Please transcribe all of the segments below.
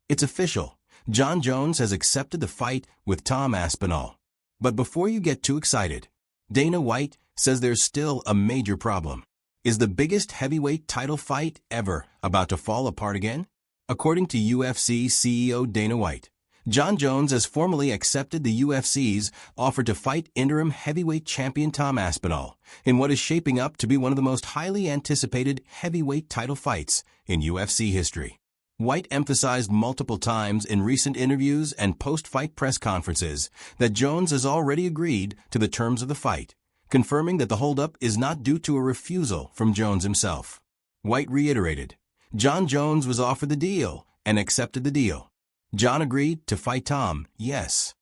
It's official. Jon Jones has accepted the fight with Tom Aspinall. But before you get too excited, Dana White says there's still a major problem. Is the biggest heavyweight title fight ever about to fall apart again? According to UFC CEO Dana White, Jon Jones has formally accepted the UFC's offer to fight interim heavyweight champion Tom Aspinall in what is shaping up to be one of the most highly anticipated heavyweight title fights in UFC history. White emphasized multiple times in recent interviews and post-fight press conferences that Jones has already agreed to the terms of the fight, confirming that the holdup is not due to a refusal from Jones himself. White reiterated, Jon Jones was offered the deal and accepted the deal. Jon agreed to fight Tom, yes.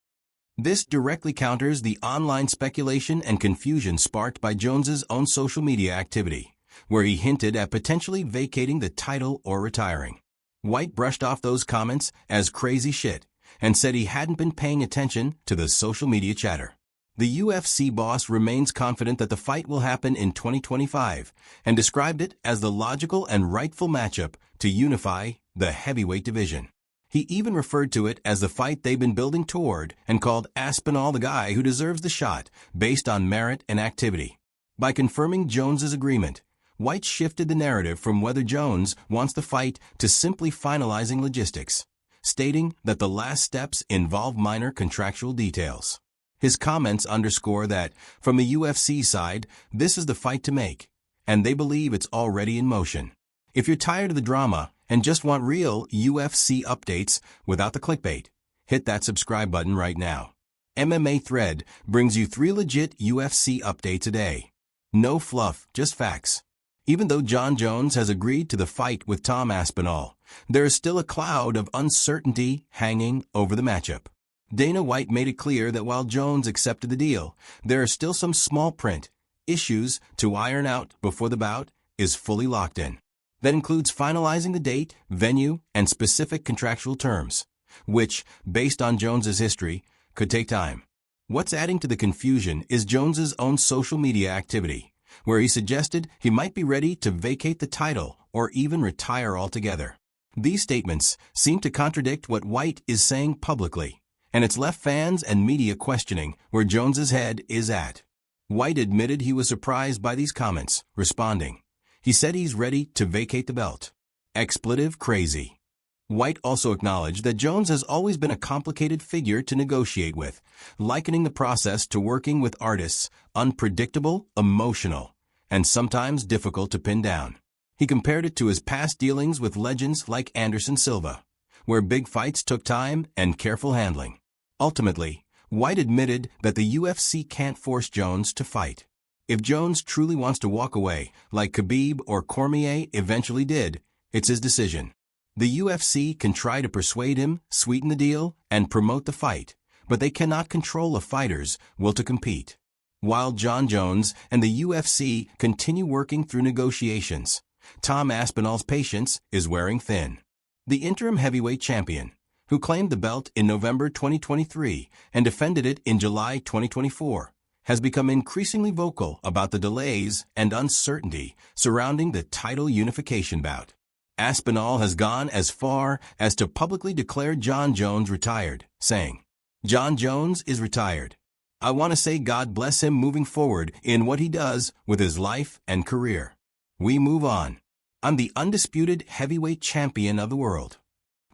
This directly counters the online speculation and confusion sparked by Jones's own social media activity, where he hinted at potentially vacating the title or retiring. White brushed off those comments as crazy shit and said he hadn't been paying attention to the social media chatter. The UFC boss remains confident that the fight will happen in 2025 and described it as the logical and rightful matchup to unify the heavyweight division. He even referred to it as the fight they've been building toward and called Aspinall the guy who deserves the shot based on merit and activity. By confirming Jones's agreement, White shifted the narrative from whether Jones wants the fight to simply finalizing logistics, stating that the last steps involve minor contractual details. His comments underscore that, from the UFC side, this is the fight to make, and they believe it's already in motion. If you're tired of the drama and just want real UFC updates without the clickbait, hit that subscribe button right now. MMA Thread brings you 3 legit UFC updates a day. No fluff, just facts. Even though Jon Jones has agreed to the fight with Tom Aspinall, there is still a cloud of uncertainty hanging over the matchup. Dana White made it clear that while Jones accepted the deal, there are still some small print issues to iron out before the bout is fully locked in. That includes finalizing the date, venue, and specific contractual terms, which, based on Jones's history, could take time. What's adding to the confusion is Jones's own social media activity, where he suggested he might be ready to vacate the title or even retire altogether. These statements seem to contradict what White is saying publicly, and it's left fans and media questioning where Jones's head is at. White admitted he was surprised by these comments, responding, he said he's ready to vacate the belt. Expletive crazy. White also acknowledged that Jones has always been a complicated figure to negotiate with, likening the process to working with artists, unpredictable, emotional, and sometimes difficult to pin down. He compared it to his past dealings with legends like Anderson Silva, where big fights took time and careful handling. Ultimately, White admitted that the UFC can't force Jones to fight. If Jones truly wants to walk away, like Khabib or Cormier eventually did, it's his decision. The UFC can try to persuade him, sweeten the deal, and promote the fight, but they cannot control a fighter's will to compete. While Jon Jones and the UFC continue working through negotiations, Tom Aspinall's patience is wearing thin. The interim heavyweight champion, who claimed the belt in November 2023 and defended it in July 2024, has become increasingly vocal about the delays and uncertainty surrounding the title unification bout. Aspinall has gone as far as to publicly declare Jon Jones retired, saying, Jon Jones is retired. I want to say God bless him moving forward in what he does with his life and career. We move on. I'm the undisputed heavyweight champion of the world.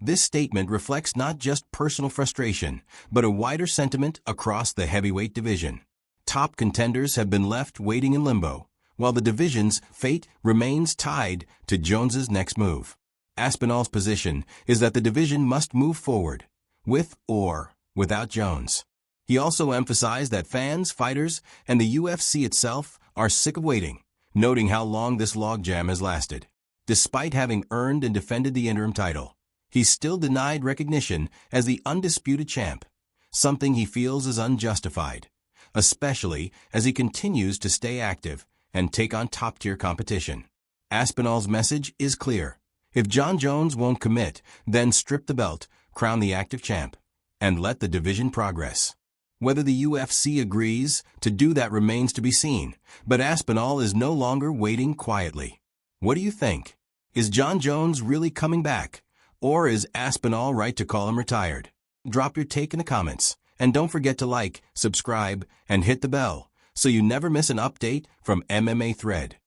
This statement reflects not just personal frustration, but a wider sentiment across the heavyweight division. Top contenders have been left waiting in limbo, while the division's fate remains tied to Jones's next move. Aspinall's position is that the division must move forward, with or without Jones. He also emphasized that fans, fighters, and the UFC itself are sick of waiting, noting how long this logjam has lasted. Despite having earned and defended the interim title, he's still denied recognition as the undisputed champ, something he feels is unjustified, especially as he continues to stay active and take on top-tier competition. Aspinall's message is clear. If Jon Jones won't commit, then strip the belt, crown the active champ, and let the division progress. Whether the UFC agrees to do that remains to be seen, but Aspinall is no longer waiting quietly. What do you think? Is Jon Jones really coming back, Or is Aspinall right to call him retired? Drop your take in the comments. And don't forget to like, subscribe, and hit the bell so you never miss an update from MMA Thread.